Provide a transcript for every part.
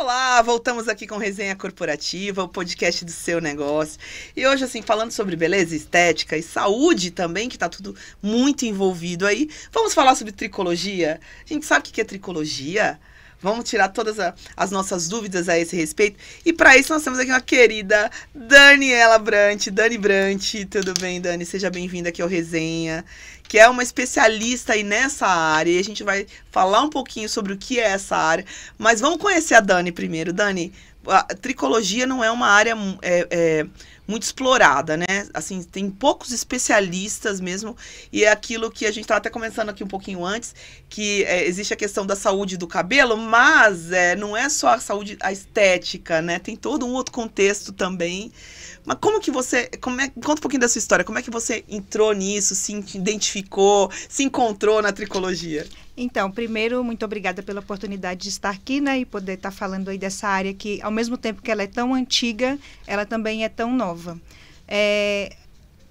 Olá, voltamos aqui com Resenha Corporativa, o podcast do seu negócio. E hoje, assim, falando sobre beleza, estética e saúde também, que tá tudo muito envolvido aí, vamos falar sobre tricologia. A gente sabe o que é tricologia? Vamos tirar todas as nossas dúvidas a esse respeito. E para isso nós temos aqui uma querida Daniela Brant. Dani Brant, tudo bem, Dani? Seja bem-vinda aqui ao Resenha, que é uma especialista aí nessa área. E a gente vai falar um pouquinho sobre o que é essa área. Mas vamos conhecer a Dani primeiro. Dani, a tricologia não é uma área muito explorada, né? Assim, tem poucos especialistas mesmo, e é aquilo que a gente estava até começando aqui um pouquinho antes, que existe a questão da saúde do cabelo, mas não é só a saúde, a estética, né? Tem todo um outro contexto também. Mas como que você, conta um pouquinho da sua história, como é que você entrou nisso, se identificou, se encontrou na tricologia? Então, primeiro, muito obrigada pela oportunidade de estar aqui, né, e poder estar falando aí dessa área que, ao mesmo tempo que ela é tão antiga, ela também é tão nova.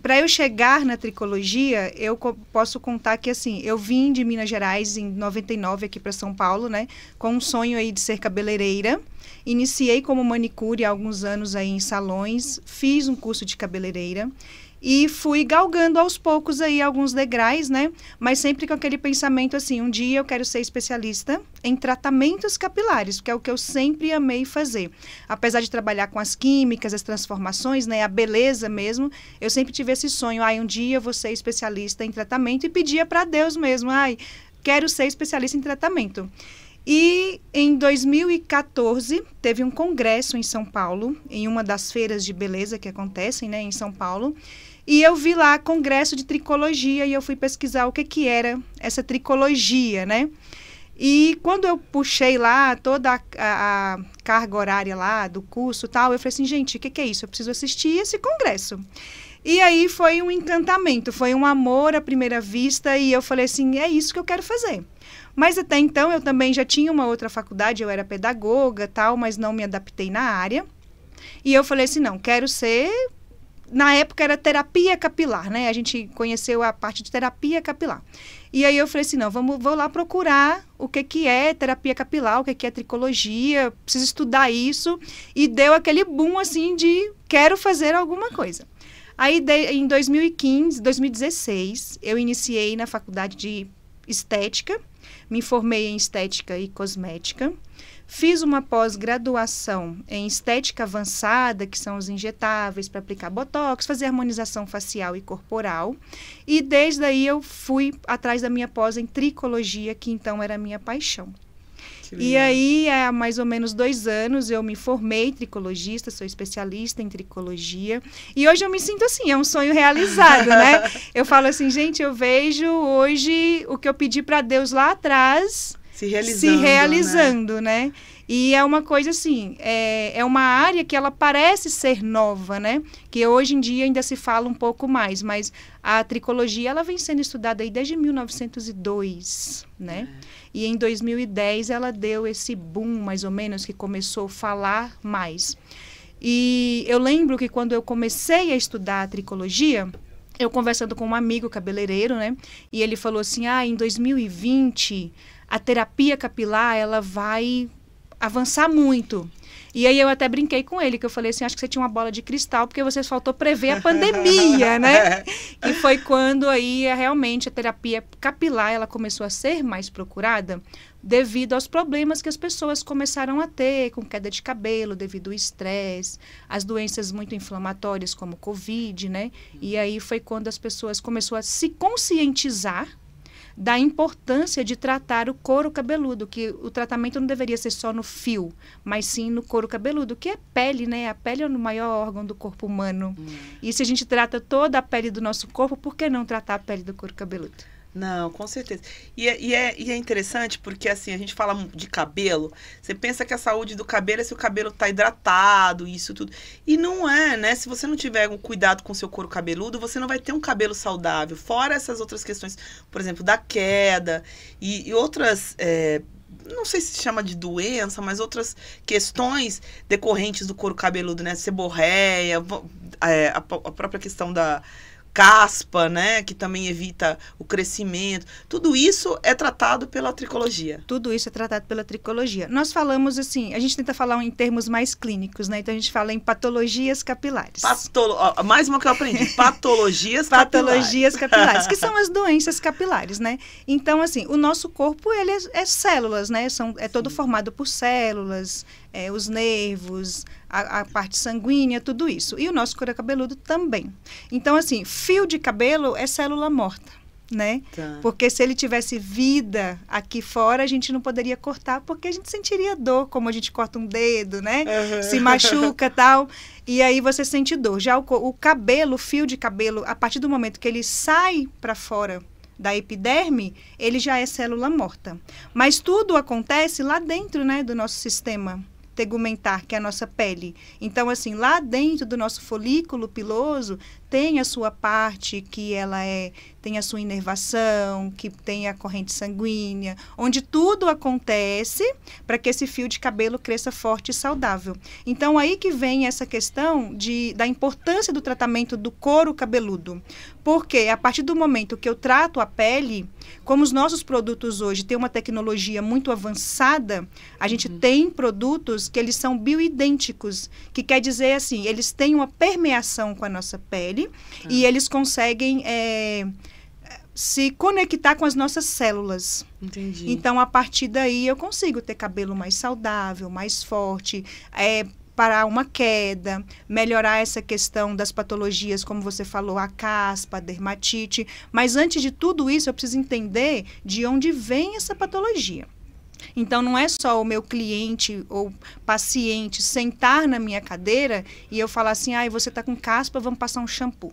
Para eu chegar na tricologia, eu posso contar que, assim, eu vim de Minas Gerais em 99 aqui para São Paulo, né, com um sonho aí de ser cabeleireira. Iniciei como manicure há alguns anos aí em salões, fiz um curso de cabeleireira e fui galgando aos poucos aí alguns degraus, né? Mas sempre com aquele pensamento assim, um dia eu quero ser especialista em tratamentos capilares, que é o que eu sempre amei fazer. Apesar de trabalhar com as químicas, as transformações, né? A beleza mesmo, eu sempre tive esse sonho, um dia eu vou ser especialista em tratamento, e pedia para Deus mesmo, quero ser especialista em tratamento. E em 2014, teve um congresso em São Paulo, em uma das feiras de beleza que acontecem, né, em São Paulo. E eu vi lá congresso de tricologia e eu fui pesquisar o que era essa tricologia, né? E quando eu puxei lá toda a carga horária lá do curso e tal, eu falei assim, gente, o que é isso? Eu preciso assistir esse congresso. E aí foi um encantamento, foi um amor à primeira vista e eu falei assim, é isso que eu quero fazer. Mas até então eu também já tinha uma outra faculdade, eu era pedagoga tal, mas não me adaptei na área. E eu falei assim, não, quero ser... Na época era terapia capilar, né? A gente conheceu a parte de terapia capilar. E aí eu falei assim, não, vou lá procurar o que é terapia capilar, o que é tricologia, preciso estudar isso. E deu aquele boom assim de quero fazer alguma coisa. Aí em 2016, eu iniciei na faculdade de estética, me formei em estética e cosmética, fiz uma pós-graduação em estética avançada, que são os injetáveis para aplicar botox, fazer harmonização facial e corporal, e desde aí eu fui atrás da minha pós em tricologia, que então era a minha paixão. E aí, há mais ou menos 2 anos, eu me formei tricologista, sou especialista em tricologia. E hoje eu me sinto assim, é um sonho realizado, né? Eu falo assim, gente, eu vejo hoje o que eu pedi para Deus lá atrás se realizando, né? E é uma coisa assim, é uma área que ela parece ser nova, né? Que hoje em dia ainda se fala um pouco mais, mas a tricologia, ela vem sendo estudada aí desde 1902, né? E em 2010 ela deu esse boom, mais ou menos, que começou a falar mais. E eu lembro que quando eu comecei a estudar a tricologia, eu conversando com um amigo cabeleireiro, né? E ele falou assim, em 2020 a terapia capilar, ela vai avançar muito. E aí eu até brinquei com ele, que eu falei assim, acho que você tinha uma bola de cristal, porque você faltou prever a pandemia, né? Que foi quando aí realmente a terapia capilar, ela começou a ser mais procurada devido aos problemas que as pessoas começaram a ter com queda de cabelo, devido ao estresse, as doenças muito inflamatórias como Covid, né? E aí foi quando as pessoas começaram a se conscientizar da importância de tratar o couro cabeludo, que o tratamento não deveria ser só no fio, mas sim no couro cabeludo, que é pele, né? A pele é o maior órgão do corpo humano. E se a gente trata toda a pele do nosso corpo, por que não tratar a pele do couro cabeludo? Não, com certeza. E é interessante porque, assim, a gente fala de cabelo, você pensa que a saúde do cabelo é se o cabelo tá hidratado, isso tudo. E não é, né? Se você não tiver um cuidado com o seu couro cabeludo, você não vai ter um cabelo saudável. Fora essas outras questões, por exemplo, da queda e outras... não sei se chama de doença, mas outras questões decorrentes do couro cabeludo, né? Seborreia, a própria questão da... caspa, né? Que também evita o crescimento. Tudo isso é tratado pela tricologia. Tudo isso é tratado pela tricologia. Nós falamos assim, a gente tenta falar em termos mais clínicos, né? Então a gente fala em patologias capilares. Mais uma que eu aprendi, patologias capilares, que são as doenças capilares, né? Então, assim, o nosso corpo, ele é células, né? É todo formado por células, os nervos, a parte sanguínea, tudo isso. E o nosso couro cabeludo também. Então, assim, fio de cabelo é célula morta, né? Tá. Porque se ele tivesse vida aqui fora, a gente não poderia cortar, porque a gente sentiria dor, como a gente corta um dedo, né? Se machuca e tal. E aí você sente dor. Já o cabelo, o fio de cabelo, a partir do momento que ele sai para fora da epiderme, ele já é célula morta. Mas tudo acontece lá dentro, né, do nosso sistema tegumentar, que é a nossa pele. Então, assim, lá dentro do nosso folículo piloso, tem a sua parte que ela tem a sua inervação, que tem a corrente sanguínea, onde tudo acontece para que esse fio de cabelo cresça forte e saudável. Então, aí que vem essa questão da importância do tratamento do couro cabeludo. Porque a partir do momento que eu trato a pele, como os nossos produtos hoje têm uma tecnologia muito avançada, a gente tem produtos que eles são bioidênticos, que quer dizer assim, eles têm uma permeação com a nossa pele e eles conseguem se conectar com as nossas células. Entendi. Então, a partir daí, eu consigo ter cabelo mais saudável, mais forte, parar uma queda, melhorar essa questão das patologias, como você falou, a caspa, a dermatite. Mas antes de tudo isso, eu preciso entender de onde vem essa patologia. Então, não é só o meu cliente ou paciente sentar na minha cadeira e eu falar assim, você está com caspa, vamos passar um shampoo.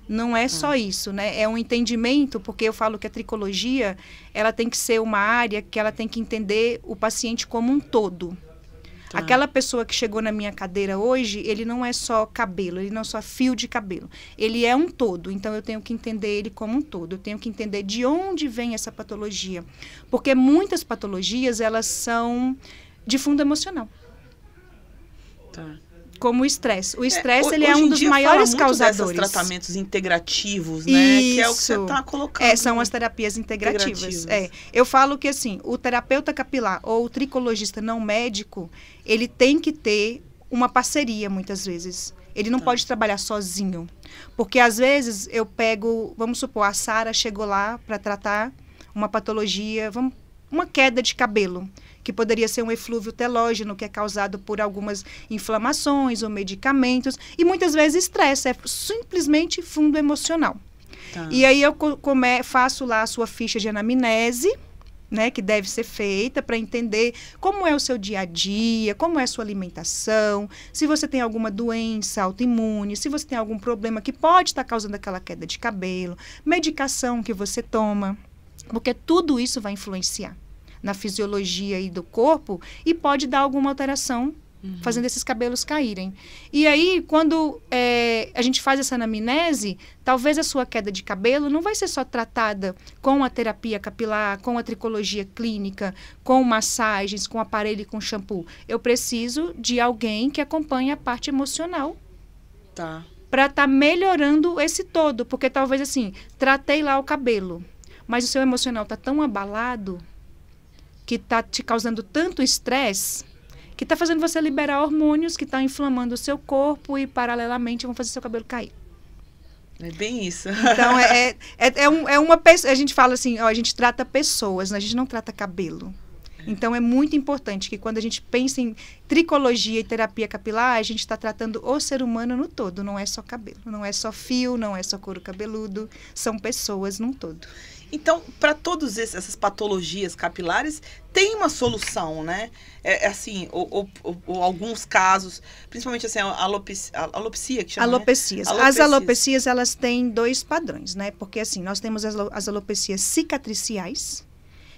Não é só isso, né? É um entendimento, porque eu falo que a tricologia, ela tem que ser uma área que ela tem que entender o paciente como um todo. Tá. Aquela pessoa que chegou na minha cadeira hoje, ele não é só cabelo, ele não é só fio de cabelo. Ele é um todo, então eu tenho que entender ele como um todo. Eu tenho que entender de onde vem essa patologia. Porque muitas patologias, elas são de fundo emocional. Tá. Como o estresse. O estresse, ele é um dos maiores causadores. Desses tratamentos integrativos, né? Isso. Que é o que você está colocando. São as terapias integrativas. Eu falo que, assim, o terapeuta capilar ou o tricologista não médico, ele tem que ter uma parceria, muitas vezes. Ele não pode trabalhar sozinho. Porque, às vezes, eu pego, vamos supor, a Sara chegou lá para tratar uma patologia, uma queda de cabelo, que poderia ser um eflúvio telógeno, que é causado por algumas inflamações ou medicamentos, e muitas vezes estresse, é simplesmente fundo emocional. Tá. E aí eu faço lá a sua ficha de anamnese, né, que deve ser feita para entender como é o seu dia a dia, como é a sua alimentação, se você tem alguma doença autoimune, se você tem algum problema que pode estar causando aquela queda de cabelo, medicação que você toma, porque tudo isso vai influenciar na fisiologia aí do corpo e pode dar alguma alteração fazendo esses cabelos caírem. E aí, quando a gente faz essa anamnese, talvez a sua queda de cabelo não vai ser só tratada com a terapia capilar, com a tricologia clínica, com massagens, com aparelho e com shampoo. Eu preciso de alguém que acompanhe a parte emocional. Tá. Para estar melhorando esse todo. Porque talvez assim, tratei lá o cabelo, mas o seu emocional está tão abalado que está te causando tanto estresse, que está fazendo você liberar hormônios que estão inflamando o seu corpo e, paralelamente, vão fazer seu cabelo cair. É bem isso. Então, a gente fala assim, a gente trata pessoas, né? A gente não trata cabelo. Então, é muito importante que quando a gente pensa em tricologia e terapia capilar, a gente está tratando o ser humano no todo, não é só cabelo, não é só fio, não é só couro cabeludo, são pessoas num todo. Então, para todas essas patologias capilares, tem uma solução, né? Assim, ou alguns casos, principalmente assim, a alopecia, que chama, alopecias. Né? As alopecias, elas têm dois padrões, né? Porque, assim, nós temos as alopecias cicatriciais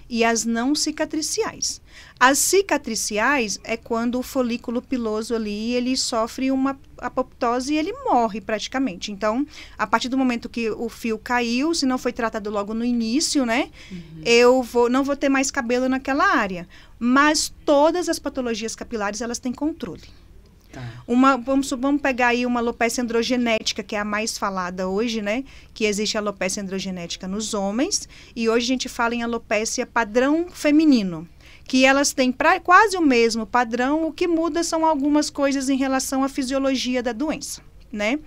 e as não cicatriciais. As cicatriciais é quando o folículo piloso ali, ele sofre uma apoptose e ele morre praticamente. Então, a partir do momento que o fio caiu, se não foi tratado logo no início, né? Eu não vou ter mais cabelo naquela área. Mas todas as patologias capilares, elas têm controle. Tá. Vamos pegar aí uma alopecia androgenética, que é a mais falada hoje, né? Que existe a alopecia androgenética nos homens. E hoje a gente fala em alopecia padrão feminino, que elas têm quase o mesmo padrão, o que muda são algumas coisas em relação à fisiologia da doença, né?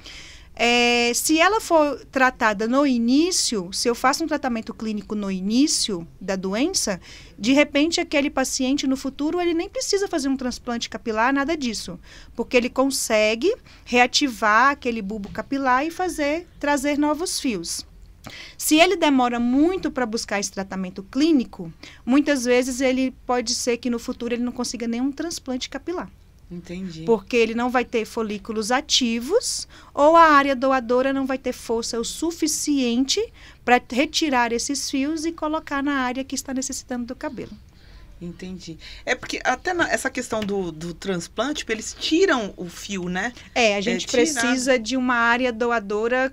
Se ela for tratada no início, se eu faço um tratamento clínico no início da doença, de repente aquele paciente no futuro ele nem precisa fazer um transplante capilar, nada disso, porque ele consegue reativar aquele bulbo capilar e trazer novos fios. Se ele demora muito para buscar esse tratamento clínico, muitas vezes ele pode ser que no futuro ele não consiga nenhum transplante capilar. Entendi. Porque ele não vai ter folículos ativos ou a área doadora não vai ter força o suficiente para retirar esses fios e colocar na área que está necessitando do cabelo. Entendi. É porque até essa questão do transplante, eles tiram o fio, né? A gente precisa de uma área doadora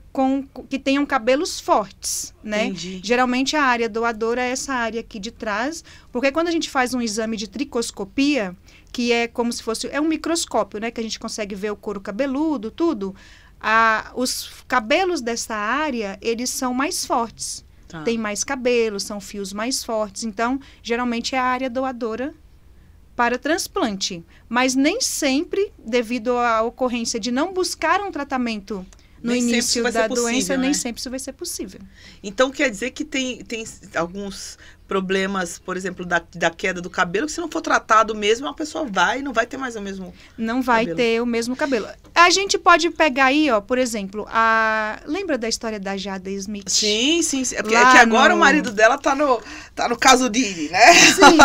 que tenham cabelos fortes, né? Entendi. Geralmente a área doadora é essa área aqui de trás, porque quando a gente faz um exame de tricoscopia, que é como se fosse, é um microscópio, né? Que a gente consegue ver o couro cabeludo, tudo. Os cabelos dessa área, eles são mais fortes. Tá. Tem mais cabelo, são fios mais fortes. Então, geralmente é a área doadora para transplante. Mas nem sempre, devido à ocorrência de não buscar um tratamento no início da doença, nem sempre isso vai ser possível. Então, quer dizer que tem alguns problemas, por exemplo, da queda do cabelo, que se não for tratado mesmo, a pessoa não vai ter mais o mesmo Não vai cabelo. ter o mesmo cabelo. A gente pode pegar aí, ó, por exemplo, lembra da história da Jada Smith? Sim. É que agora o marido dela tá no caso Didi, né? Sim,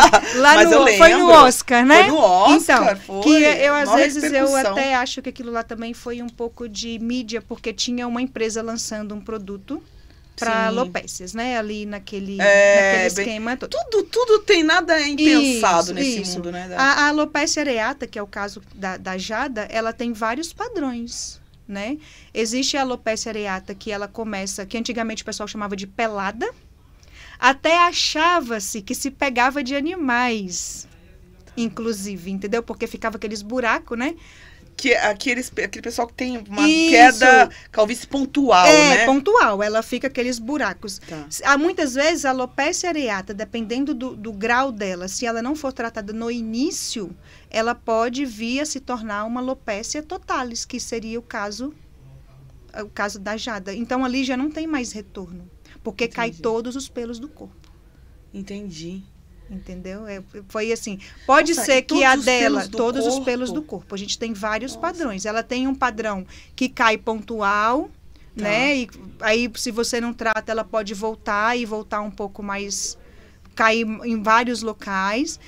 Mas foi no Oscar, né? Foi no Oscar, então, que às vezes eu repercussão. até acho que aquilo lá também foi um pouco de mídia, porque tinha uma empresa lançando um produto para alopécias, né? Ali naquele esquema todo. Tudo tem nada impensado nesse mundo, né? A alopécia areata, que é o caso da Jada, ela tem vários padrões, né? Existe a alopécia areata que ela começa, que antigamente o pessoal chamava de pelada, até achava-se que se pegava de inclusive, entendeu? Porque ficava aqueles buracos, né? Aquele pessoal que tem uma queda, calvície pontual, né? Pontual, ela fica aqueles buracos. Tá. Muitas vezes a alopecia areata, dependendo do grau dela, se ela não for tratada no início, ela pode vir a se tornar uma alopecia totalis, que seria o caso da Jada. Então ali já não tem mais retorno, porque cai todos os pelos do corpo. Entendi. Entendeu? Foi assim. Pode ser que a dela, todos os pelos do corpo. A gente tem vários padrões. Ela tem um padrão que cai pontual, né? E aí, se você não trata, ela pode voltar um pouco mais, cair em vários locais.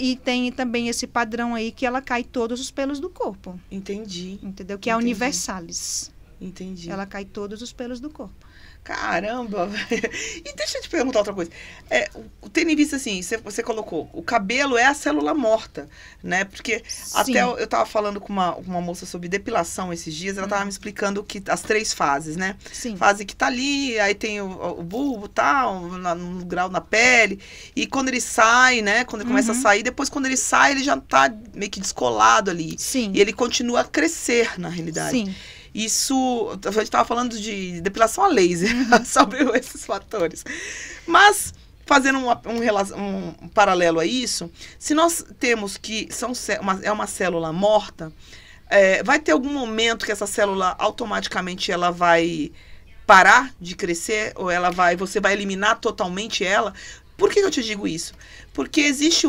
E tem também esse padrão aí que ela cai todos os pelos do corpo. Entendi. Entendeu? Que é a universalis. Entendi. Ela cai todos os pelos do corpo. Caramba! E deixa eu te perguntar outra coisa. Tendo em vista assim, você colocou, o cabelo é a célula morta, né? Porque até eu estava falando com uma moça sobre depilação esses dias, ela estava me explicando as 3 fases, né? Sim. Fase que tá ali, aí tem o bulbo, tal, no grau na pele, e quando ele sai, né? Quando ele começa a sair, depois quando ele sai, ele já tá meio que descolado ali. Sim. E ele continua a crescer, na realidade. Sim. Isso, a gente estava falando de depilação a laser, sobre esses fatores. Mas, fazendo um paralelo a isso, se nós temos que é uma célula morta, vai ter algum momento que essa célula automaticamente ela vai parar de crescer? Ou você vai eliminar totalmente ela? Por que eu te digo isso? Porque existe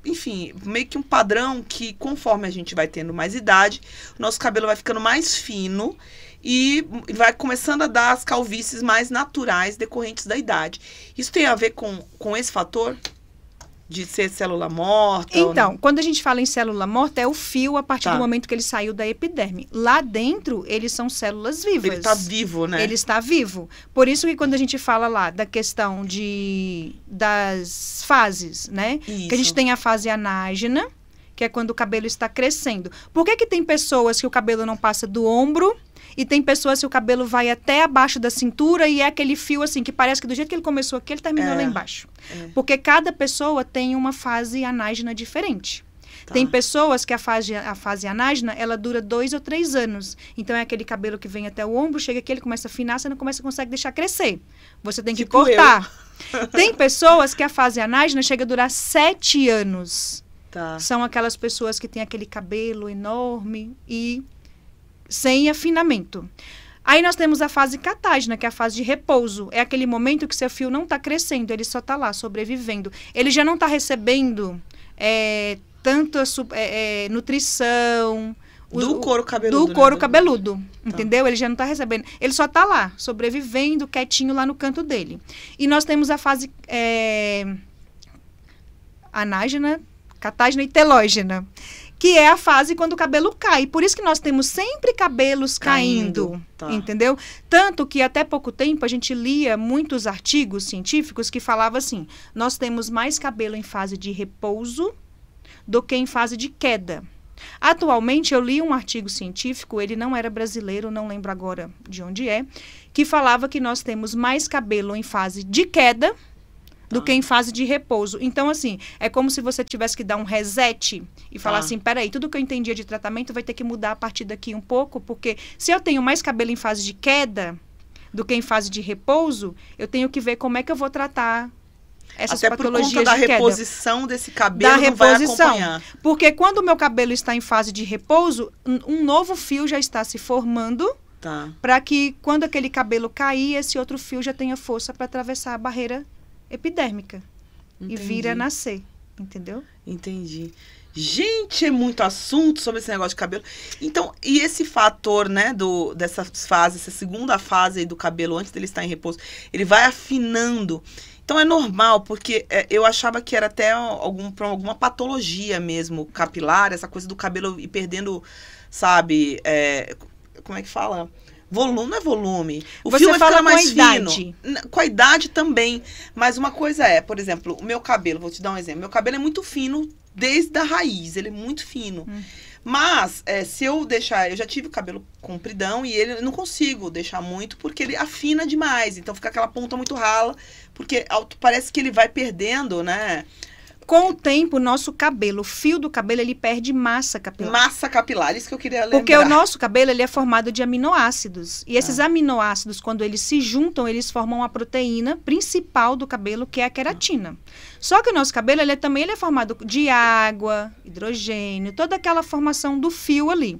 enfim, meio que um padrão que conforme a gente vai tendo mais idade, o nosso cabelo vai ficando mais fino e vai começando a dar as calvícies mais naturais decorrentes da idade. Isso tem a ver com esse fator de ser célula morta? Então, quando a gente fala em célula morta, é o fio a partir do momento que ele saiu da epiderme. Lá dentro, eles são células vivas. Ele está vivo, né? Ele está vivo. Por isso que quando a gente fala lá da questão das fases, né? Isso. Que a gente tem a fase anágena, que é quando o cabelo está crescendo. Por que tem pessoas que o cabelo não passa do ombro e tem pessoas que o cabelo vai até abaixo da cintura e é aquele fio assim, que parece que do jeito que ele começou aqui, ele terminou lá embaixo. Porque cada pessoa tem uma fase anágena diferente. Tá. Tem pessoas que a fase anágena, ela dura 2 ou 3 anos. Então, é aquele cabelo que vem até o ombro, chega aqui, ele começa a afinar, você não consegue deixar crescer. Você tem que Tipo cortar. Tem pessoas que a fase anágena chega a durar 7 anos. Tá. São aquelas pessoas que têm aquele cabelo enorme e sem afinamento. Aí nós temos a fase catágena, que é a fase de repouso. É aquele momento que seu fio não está crescendo, ele só está lá, sobrevivendo. Ele já não está recebendo tanta nutrição... Do couro cabeludo. Do couro cabeludo, entendeu? Ele já não está recebendo. Ele só está lá, sobrevivendo, quietinho lá no canto dele. E nós temos a fase anágena, catágena e telógena, que é a fase quando o cabelo cai. Por isso que nós temos sempre cabelos caindo. Tá. Entendeu? Tanto que até pouco tempo a gente lia muitos artigos científicos que falavam assim, nós temos mais cabelo em fase de repouso do que em fase de queda. Atualmente eu li um artigo científico, ele não era brasileiro, não lembro agora de onde é, que falava que nós temos mais cabelo em fase de queda do que em fase de repouso. Então, assim, é como se você tivesse que dar um reset e falar assim, peraí, tudo que eu entendia de tratamento vai ter que mudar a partir daqui um pouco, porque se eu tenho mais cabelo em fase de queda do que em fase de repouso, eu tenho que ver como é que eu vou tratar essas patologias de queda. Até por conta da reposição desse cabelo não vai acompanhar. Porque quando o meu cabelo está em fase de repouso, um novo fio já está se formando para que quando aquele cabelo cair, esse outro fio já tenha força para atravessar a barreira epidérmica. Entendi. E vir a nascer, entendeu? Entendi. Gente, é muito assunto sobre esse negócio de cabelo. Então, e esse fator, né, dessa fase, essa segunda fase aí do cabelo, antes dele estar em repouso, ele vai afinando. Então, é normal, porque eu achava que era até alguma patologia mesmo, capilar, essa coisa do cabelo ir perdendo, sabe, como é que fala? Volume, não é volume. O fio vai ficando mais fino. Com a idade também. Mas uma coisa por exemplo, o meu cabelo, vou te dar um exemplo. Meu cabelo é muito fino desde a raiz, ele é muito fino. Mas, se eu deixar... Eu já tive o cabelo compridão e ele não consigo deixar muito porque ele afina demais. Então, fica aquela ponta muito rala. Porque parece que ele vai perdendo, né? Com o tempo, o nosso cabelo, o fio do cabelo, ele perde massa capilar. Massa capilar, isso que eu queria lembrar. Porque o nosso cabelo, ele é formado de aminoácidos. E esses aminoácidos, quando eles se juntam, eles formam a proteína principal do cabelo, que é a queratina. Só que o nosso cabelo, ele é formado de água, hidrogênio, toda aquela formação do fio ali.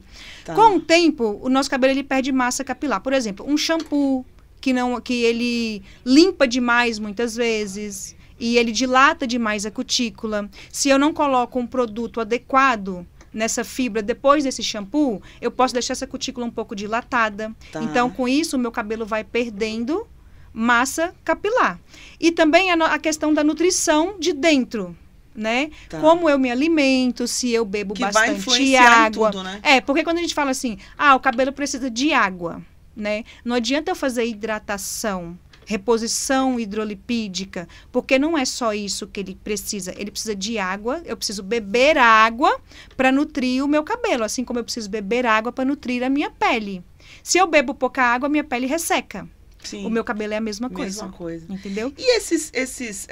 Com o tempo, o nosso cabelo, ele perde massa capilar. Por exemplo, um shampoo que ele limpa demais muitas vezes... E ele dilata demais a cutícula. Se eu não coloco um produto adequado nessa fibra depois desse shampoo, eu posso deixar essa cutícula um pouco dilatada. Então, com isso, o meu cabelo vai perdendo massa capilar. E também a questão da nutrição de dentro, né? Como eu me alimento, se eu bebo bastante água. Tudo, né? Porque quando a gente fala assim, o cabelo precisa de água, né? Não adianta eu fazer hidratação, reposição hidrolipídica, porque não é só isso que ele precisa de água, eu preciso beber água para nutrir o meu cabelo, assim como eu preciso beber água para nutrir a minha pele. Se eu bebo pouca água, minha pele resseca. Sim. O meu cabelo é a mesma coisa. Entendeu? E esses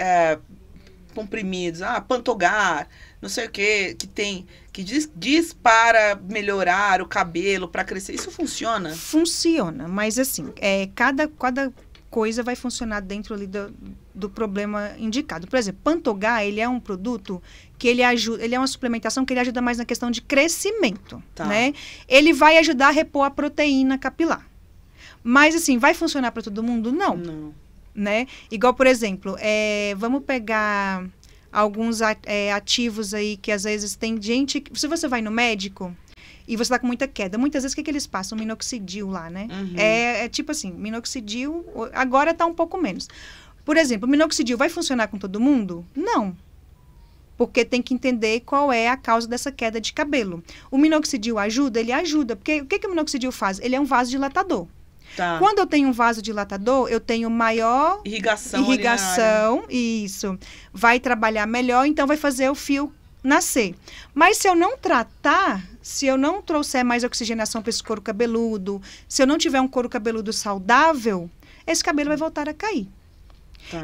comprimidos, Pantogar, não sei o que diz para melhorar o cabelo, para crescer, isso funciona? Funciona, mas assim, cada coisa vai funcionar dentro ali do problema indicado. Por exemplo, Pantogar, ele é um produto que ele é uma suplementação que ele ajuda mais na questão de crescimento, né? Ele vai ajudar a repor a proteína capilar. Mas, assim, vai funcionar para todo mundo? Não. Né? Igual, por exemplo, vamos pegar alguns ativos aí que às vezes tem gente... Se você vai no médico... E você está com muita queda. Muitas vezes, o que eles passam? Minoxidil lá, né? É tipo assim, minoxidil, agora está um pouco menos. Por exemplo, o minoxidil vai funcionar com todo mundo? Não. Porque tem que entender qual é a causa dessa queda de cabelo. O minoxidil ajuda? Ele ajuda. Porque o que o minoxidil faz? Ele é um vasodilatador. Quando eu tenho um vasodilatador, eu tenho maior irrigação. Isso. Vai trabalhar melhor, então vai fazer o fio nascer. Mas se eu não tratar, se eu não trouxer mais oxigenação para esse couro cabeludo, se eu não tiver um couro cabeludo saudável, esse cabelo vai voltar a cair.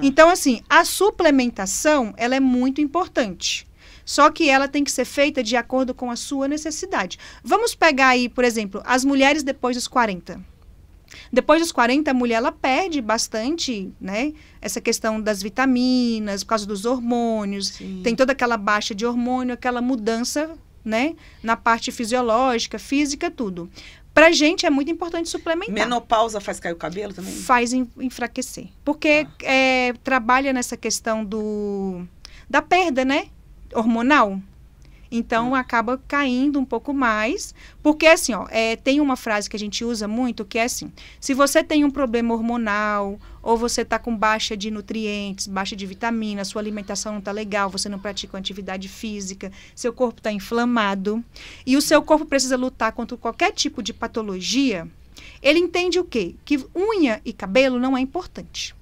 Então, assim, a suplementação, ela é muito importante. Só que ela tem que ser feita de acordo com a sua necessidade. Vamos pegar aí, por exemplo, as mulheres depois dos 40. Depois dos 40, a mulher ela perde bastante, né? Essa questão das vitaminas, por causa dos hormônios. Sim. Tem toda aquela baixa de hormônio, aquela mudança, né? Na parte fisiológica, física, tudo. Pra gente é muito importante suplementar. Menopausa faz cair o cabelo também? Faz enfraquecer. Porque trabalha nessa questão da perda, né? Hormonal. Então, acaba caindo um pouco mais. Porque, assim, ó, tem uma frase que a gente usa muito, que é assim, se você tem um problema hormonal, ou você está com baixa de nutrientes, baixa de vitamina, sua alimentação não está legal, você não pratica uma atividade física, seu corpo está inflamado, e o seu corpo precisa lutar contra qualquer tipo de patologia, ele entende o quê? Que unha e cabelo não é importante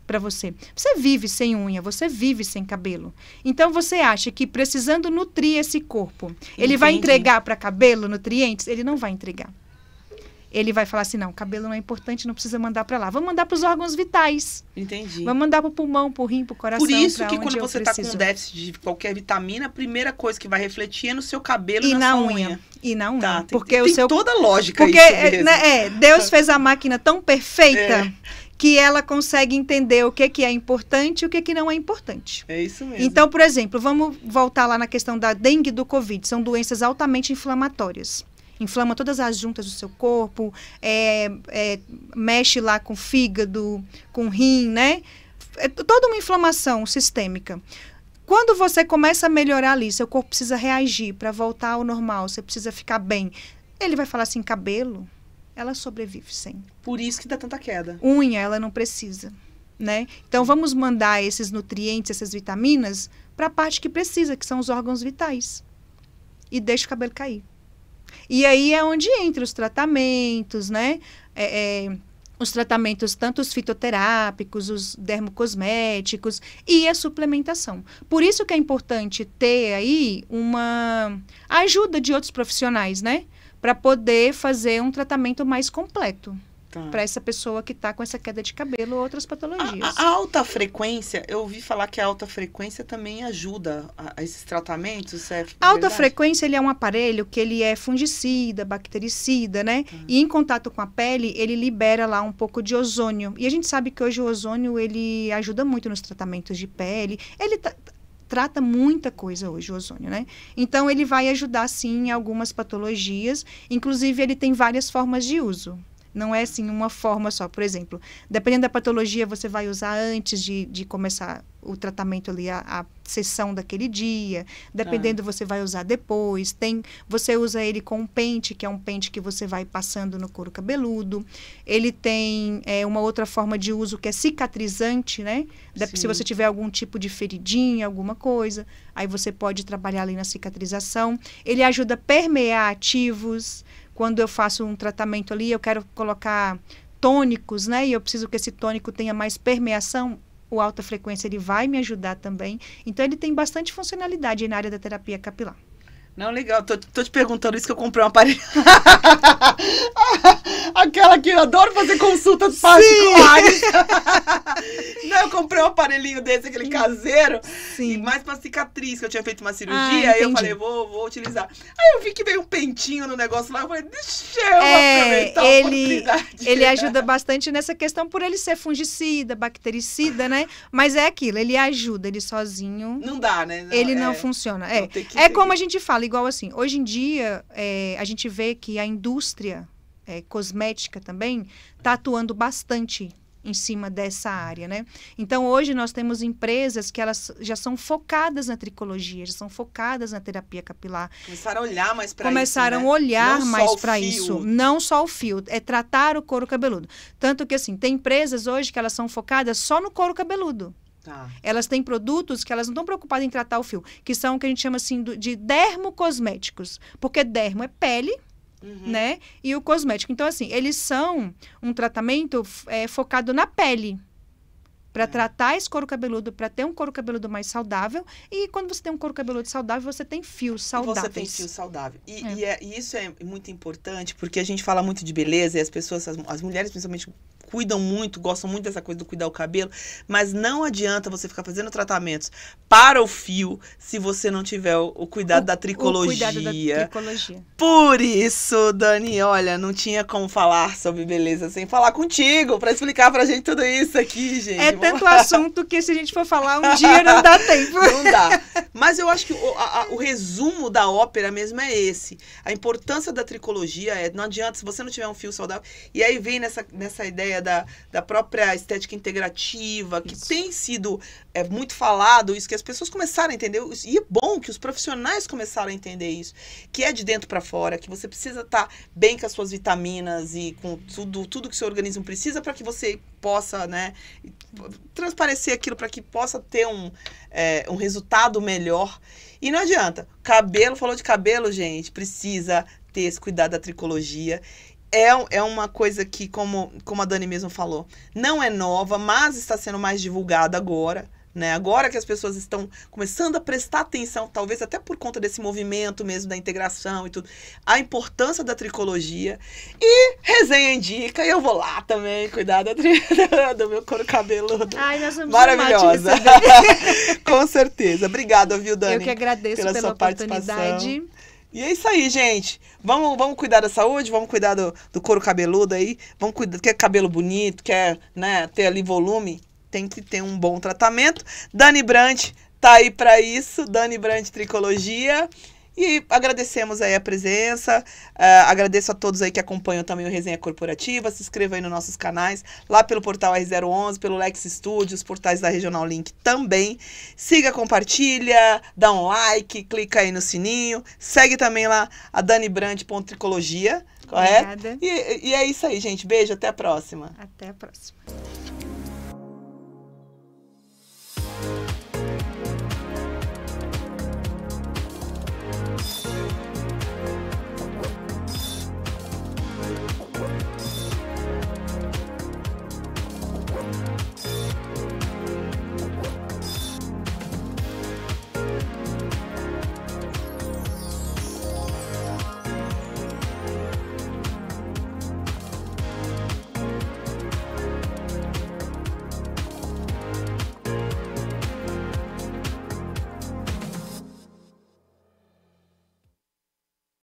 para você. Você vive sem unha, você vive sem cabelo. Então, você acha que precisando nutrir esse corpo, ele vai entregar para cabelo nutrientes? Ele não vai entregar. Ele vai falar assim, não, cabelo não é importante, não precisa mandar para lá. Vamos mandar para os órgãos vitais. Entendi. Vamos mandar para o pulmão, para o rim, para o coração. Por isso que quando você está com déficit de qualquer vitamina, a primeira coisa que vai refletir é no seu cabelo e na sua unha. E na unha. Tá, porque tem toda a lógica porque, isso mesmo. Né, Deus fez a máquina tão perfeita que ela consegue entender o que é importante e o que não é importante. É isso mesmo. Então, por exemplo, vamos voltar lá na questão da dengue e do Covid. São doenças altamente inflamatórias. Inflama todas as juntas do seu corpo, mexe lá com o fígado, com o rim, né? É toda uma inflamação sistêmica. Quando você começa a melhorar ali, seu corpo precisa reagir para voltar ao normal, você precisa ficar bem. Ele vai falar assim, cabelo, ela sobrevive sem. Por isso que dá tanta queda. Unha, ela não precisa, né? Então, vamos mandar esses nutrientes, essas vitaminas, para a parte que precisa, que são os órgãos vitais. E deixa o cabelo cair. E aí é onde entra os tratamentos, né? Os tratamentos, tanto os fitoterápicos, os dermocosméticos e a suplementação. Por isso que é importante ter aí uma ajuda de outros profissionais, né? Para poder fazer um tratamento mais completo. Para essa pessoa que está com essa queda de cabelo ou outras patologias. A alta frequência, eu ouvi falar que a alta frequência também ajuda a esses tratamentos. A alta frequência, ele é um aparelho que ele é fungicida, bactericida, né? E em contato com a pele, ele libera lá um pouco de ozônio. E a gente sabe que hoje o ozônio, ele ajuda muito nos tratamentos de pele. Ele trata muita coisa hoje, o ozônio, né? Então, ele vai ajudar, sim, em algumas patologias. Inclusive, ele tem várias formas de uso. Não é, assim, uma forma só. Por exemplo, dependendo da patologia, você vai usar antes de começar o tratamento ali, a sessão daquele dia. Dependendo, você vai usar depois. Você usa ele com um pente, que é um pente que você vai passando no couro cabeludo. Ele tem uma outra forma de uso que é cicatrizante, né? Se você tiver algum tipo de feridinha, alguma coisa, aí você pode trabalhar ali na cicatrização. Ele ajuda a permear ativos. Quando eu faço um tratamento ali, eu quero colocar tônicos, né? E eu preciso que esse tônico tenha mais permeação. O alta frequência, ele vai me ajudar também. Então, ele tem bastante funcionalidade aí na área da terapia capilar. Não, legal. Tô te perguntando isso que eu comprei um aparelho. Aquela que eu adoro fazer consultas particulares. Não, eu comprei um aparelhinho desse, aquele caseiro. Sim. E mais pra cicatriz, que eu tinha feito uma cirurgia. Aí eu falei, vou utilizar. Aí eu vi que veio um pentinho no negócio lá. Eu falei, deixa eu aproveitar a oportunidade. Ele ajuda bastante nessa questão por ele ser fungicida, bactericida, né? Mas é aquilo, ele ajuda, ele sozinho. Não dá, né? Ele não funciona. É como a gente fala, igual assim, hoje em dia, a gente vê que a indústria cosmética também está atuando bastante em cima dessa área, né? Então, hoje nós temos empresas que elas já são focadas na tricologia, já são focadas na terapia capilar. Começaram a olhar mais para isso, Começaram a olhar mais para isso. Não só o fio, é tratar o couro cabeludo. Tanto que, assim, tem empresas hoje que elas são focadas só no couro cabeludo. Elas têm produtos que elas não estão preocupadas em tratar o fio, que são o que a gente chama assim de dermocosméticos, porque dermo é pele, né? E o cosmético. Então, assim, eles são um tratamento focado na pele. para tratar esse couro cabeludo, para ter um couro cabeludo mais saudável. E quando você tem um couro cabeludo saudável, você tem fios saudáveis. Você tem fio saudável. E isso é muito importante, porque a gente fala muito de beleza e as pessoas, as mulheres principalmente, cuidam muito, gostam muito dessa coisa do cuidar o cabelo, mas não adianta você ficar fazendo tratamentos para o fio se você não tiver o cuidado da tricologia. O cuidado da tricologia. Por isso, Dani, olha, não tinha como falar sobre beleza sem falar contigo, para explicar pra gente tudo isso aqui, gente. É tanto assunto que se a gente for falar um dia não dá tempo. Não dá. Mas eu acho que o resumo da ópera mesmo é esse. A importância da tricologia não adianta se você não tiver um fio saudável. E aí vem nessa ideia da própria estética integrativa, que tem sido muito falado, isso que as pessoas começaram a entender, e é bom que os profissionais começaram a entender isso, que é de dentro para fora, que você precisa estar bem com as suas vitaminas e com tudo que o seu organismo precisa para que você possa, né, transparecer aquilo, para que possa ter um resultado melhor. E não adianta, falou de cabelo, gente, precisa ter esse cuidado da tricologia. É uma coisa que, como a Dani mesmo falou, não é nova, mas está sendo mais divulgada agora, né? Agora que as pessoas estão começando a prestar atenção, talvez até por conta desse movimento mesmo da integração e tudo, a importância da tricologia. E resenha indica, e eu vou lá também cuidar do meu couro cabeludo. Ai, nós vamos maravilhosa. Com certeza. Obrigada, viu, Dani? Eu que agradeço pela sua oportunidade. Participação. E é isso aí, gente. Vamos cuidar da saúde, vamos cuidar do couro cabeludo aí. Vamos cuidar, quer cabelo bonito, quer, né, ter ali volume, tem que ter um bom tratamento. Dani Brandt tá aí para isso, Dani Brandt Tricologia. E agradecemos aí a presença, agradeço a todos aí que acompanham também o Resenha Corporativa, se inscreva aí nos nossos canais, lá pelo portal R011, pelo Lex Studios, portais da Regional Link também. Siga, compartilha, dá um like, clica aí no sininho, segue também lá a DaniBrandt.tricologia, correto? Obrigada. E é isso aí, gente. Beijo, até a próxima. Até a próxima.